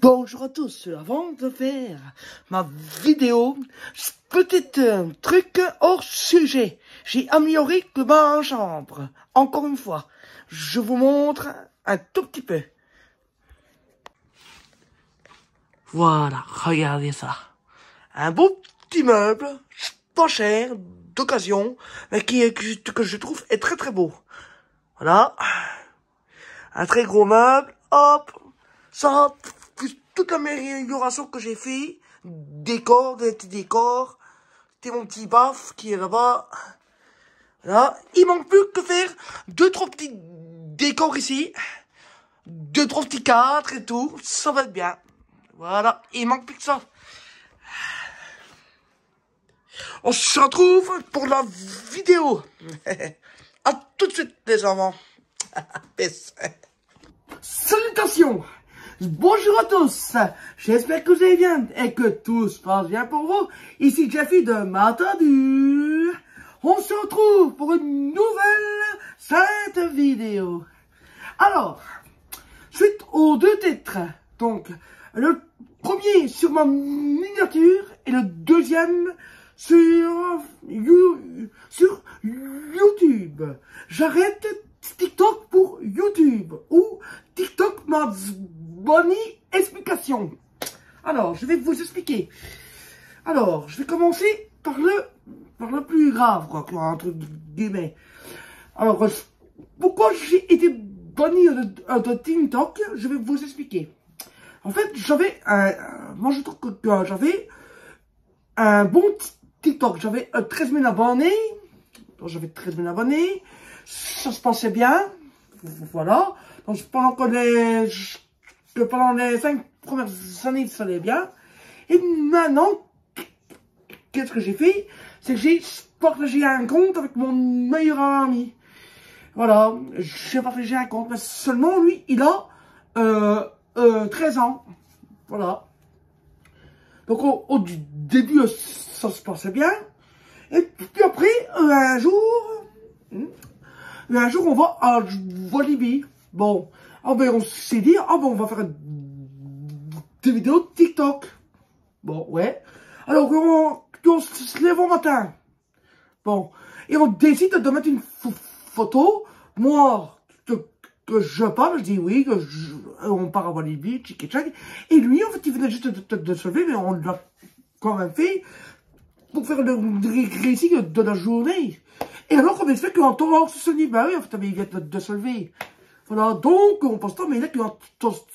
Bonjour à tous, avant de faire ma vidéo, peut-être un truc hors sujet. J'ai amélioré le bain en chambre. Encore une fois, je vous montre un tout petit peu. Voilà, regardez ça. Un beau petit meuble, pas cher, d'occasion, mais que je trouve est très très beau. Voilà. Un très gros meuble, hop, ça, plus toute l'amélioration que j'ai fait, décor, des petits décors, c'était mon petit baf qui est là-bas. Là, il manque plus que faire deux, trois petits décors ici, deux, trois petits cadres et tout, ça va être bien. Voilà, il manque plus que ça. On se retrouve pour la vidéo. À tout de suite, les enfants. Peace. Salutations. Bonjour à tous. J'espère que vous allez bien et que tout se passe bien pour vous. Ici Jeffy de Matadure. On se retrouve pour une nouvelle sainte vidéo. Alors, suite aux deux titres. Donc, le premier sur ma miniature et le deuxième sur YouTube. J'arrête TikTok pour YouTube ou TikTok m'a bonne explication. Alors, je vais vous expliquer. Alors, je vais commencer par le plus grave, quoi, entre guillemets. Alors, pourquoi j'ai été banni de TikTok, je vais vous expliquer. En fait, moi je trouve que j'avais un bon TikTok. J'avais 13 000 abonnés. J'avais 13 000 abonnés. Ça se passait bien. Voilà. Donc, pendant les 5 premières années, ça allait bien. Et maintenant, qu'est-ce que j'ai fait? C'est que j'ai partagé un compte avec mon meilleur ami. Voilà. J'ai partagé un compte. Mais seulement, lui, il a 13 ans. Voilà. Donc, au début, ça se passait bien. Et puis après, un jour, on va à Bolivie. Bon, on s'est dit, on va faire des vidéos TikTok. Bon, ouais. Alors, on se lève au matin. Bon, et on décide de mettre une photo. Moi, que je parle, je dis oui, on part à Bolivie, tchic et tchac. Et lui, en fait, il venait juste de se lever, mais on l'a quand même fait pour faire le récit de la journée. Et alors, comment il se fait qu'en torse se dit, bah oui, en fait, il vient de se lever. Voilà, donc, on pense pas, mais il est qu'en torse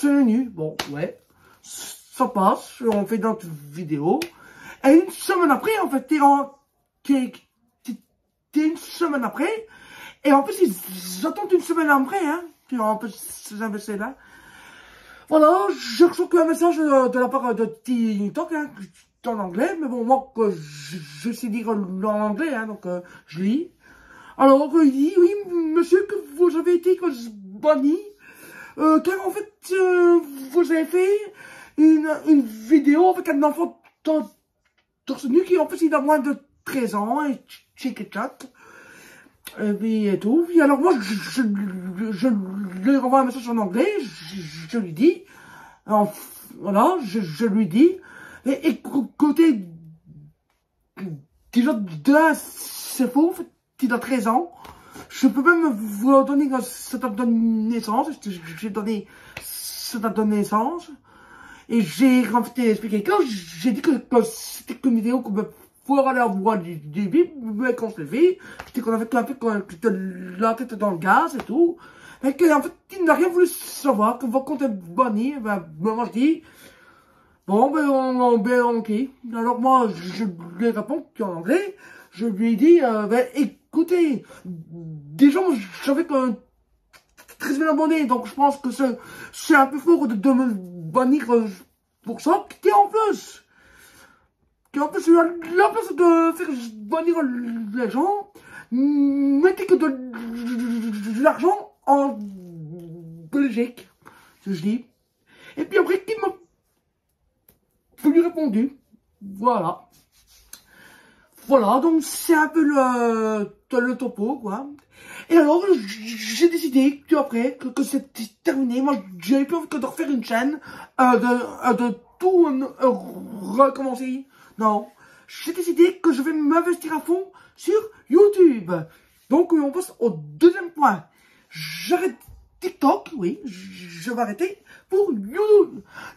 nu. Bon, ouais, ça passe, on fait notre vidéo. Et une semaine après, en fait, t'es une semaine après, et en plus, ils attendent une semaine après, hein. Puis en plus, ces imbéciles-là. Voilà, je reçois un message de la part de TikTok, hein, en anglais, mais bon, moi, je sais lire en anglais, hein, donc je lis. Alors, il dit, oui, monsieur, que vous avez été banni, car en fait, vous avez fait une vidéo avec un enfant torse nu qui, en plus, il a moins de 13 ans, et tchic et tchac. Et puis, et tout. Puis alors, moi, je lui renvoie un message en anglais, je lui dis, voilà, je lui dis, et écoutez, déjà, c'est faux, en fait, il a 13 ans. Je peux même vous donner sa date de naissance, j'ai donné sa date de naissance. Et j'ai en fait expliqué, quand j'ai dit que c'était qu'une vidéo qu'on peut pouvoir aller voir du bip, mais quand je l'ai fait, c'était qu'on avait un peu la tête dans le gaz et tout. Et qu'en fait, il n'a rien voulu savoir, qu'on va compter banni, ben, moi je dis, bon, ben, ok. Alors moi, je lui réponds en anglais, je lui ai dit, ben, écoutez, déjà, j'avais que 13 000 abonnés, donc je pense que c'est un peu fort de me bannir pour ça, qui en plus, la place de faire bannir les gens, mettez que de l'argent en Belgique, je dis. Et puis après, qui m'a lui répondu. Voilà. Voilà, donc c'est un peu le topo, quoi. Et alors, j'ai décidé que après, que c'était terminé. Moi, j'avais plus envie que de refaire une chaîne, de tout recommencer. Non. J'ai décidé que je vais m'investir à fond sur YouTube. Donc, on passe au deuxième point. J'arrête TikTok, oui, je vais arrêter pour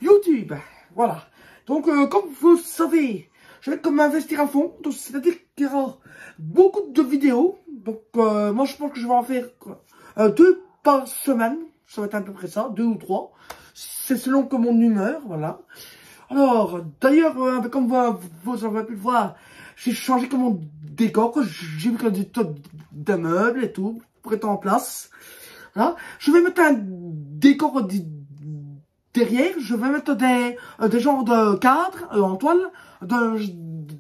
YouTube. Voilà. Donc, comme vous savez, je vais m'investir à fond. Donc, c'est-à-dire qu'il y aura beaucoup de vidéos. Donc, moi, je pense que je vais en faire 2 par semaine. Ça va être à peu près ça, 2 ou 3. C'est selon que mon humeur, voilà. Alors, d'ailleurs, comme vous avez pu le voir, j'ai changé comme mon décor. J'ai mis des tas de meubles et tout pour être en place. Voilà. Je vais mettre un décor derrière. Je vais mettre des genres de cadres en toile de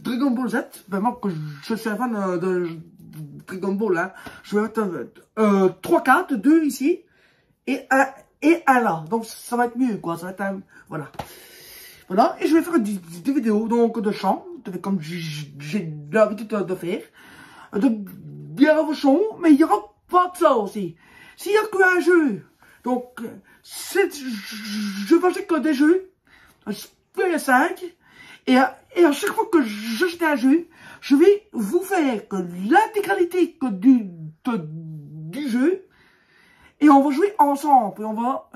Dragon Ball Z. Ben, moi, que je suis un fan de Dragon Ball, hein. Je vais mettre 3 cadres, 2 ici et un là. Donc, ça va être mieux, quoi. Ça va être un... Voilà. Voilà, et je vais faire des vidéos donc de chant, comme j'ai l'habitude de faire, de bien vos chants, mais il n'y aura pas de ça aussi. S'il n'y a qu'un jeu, donc je vais acheter que des jeux, PS5, et à chaque fois que j'achète un jeu, je vais vous faire que l'intégralité du jeu. Et on va jouer ensemble. Et on va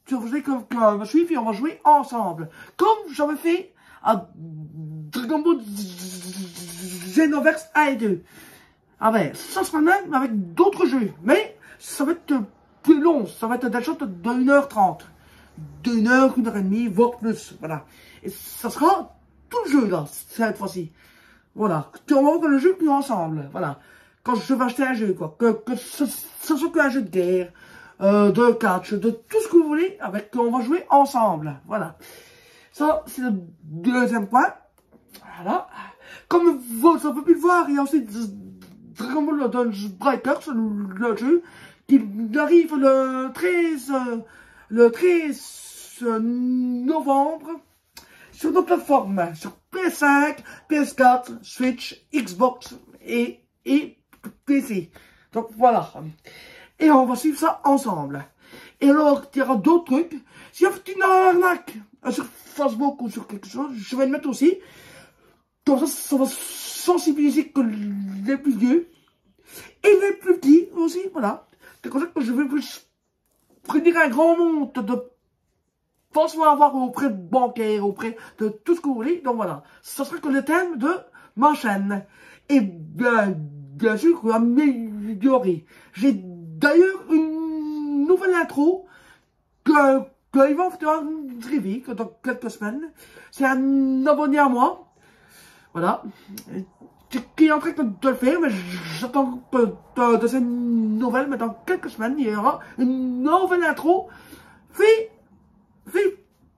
jouer comme me suivre et on va jouer ensemble. Comme j'avais fait à Dragon Ball Xenoverse 1 et 2. Ah ben, ça sera le même avec d'autres jeux. Mais ça va être plus long. Ça va être des shots de 1h30. De 1h, 1h30, voire plus. Voilà. Et ça sera tout le jeu là, cette fois-ci. Voilà. On va voir le jeu plus ensemble. Voilà. Quand je vais acheter un jeu, quoi. Que ce soit qu'un jeu de guerre. De catch, de tout ce que vous voulez, on va jouer ensemble. Voilà. Ça, c'est le deuxième point. Voilà. Comme vous avez pu le voir, il y a aussi Dragon Ball Dungeon Breakers, le jeu, qui arrive le 13 novembre sur nos plateformes, sur PS5, PS4, Switch, Xbox et PC. Donc voilà. Et on va suivre ça ensemble. Et alors, il y aura d'autres trucs. S'il y a une arnaque sur Facebook ou sur quelque chose, je vais le mettre aussi. Comme ça va sensibiliser que les plus vieux. Et les plus petits aussi, voilà. C'est comme ça que je vais prévenir un grand nombre de pensements à avoir auprès de bancaires, auprès de tout ce que vous voulez. Donc voilà. Ça sera que le thème de ma chaîne. Et bien sûr, améliorer. J'ai d'ailleurs une nouvelle intro que ils vont faire arriver dans quelques semaines. C'est un abonné à moi. Voilà. Qui est en train de le faire, mais j'attends de cette nouvelle, mais dans quelques semaines, il y aura une nouvelle intro fait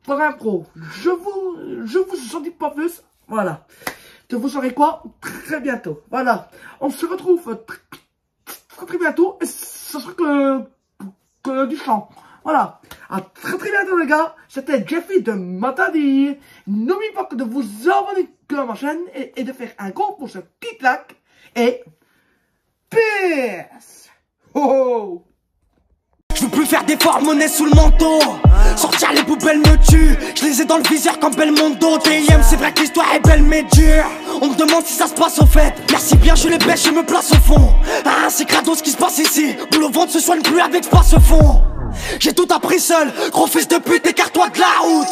par un pro. Je vous en dis pas plus. Voilà. Vous saurez quoi très bientôt. Voilà. On se retrouve très bientôt. Et ce sera que du chant. Voilà. À très bientôt les gars. C'était Jeffy de Matadi. N'oubliez pas de vous abonner à ma chaîne et de faire un gros pouce qui claque. Et peace. Oh. Je veux plus faire d'efforts, monnaie sous le manteau. Sortir les poubelles me tue. Je les ai dans le viseur comme Belmondo. TIM, c'est vrai que l'histoire est belle mais dure. On me demande si ça se passe au fait. Merci bien, je les baisse, je me place au fond. Ah, c'est crado ce qui se passe ici. Boule au ventre se soigne plus avec ce passe-fond. J'ai tout appris seul. Gros fils de pute, écarte-toi de la route.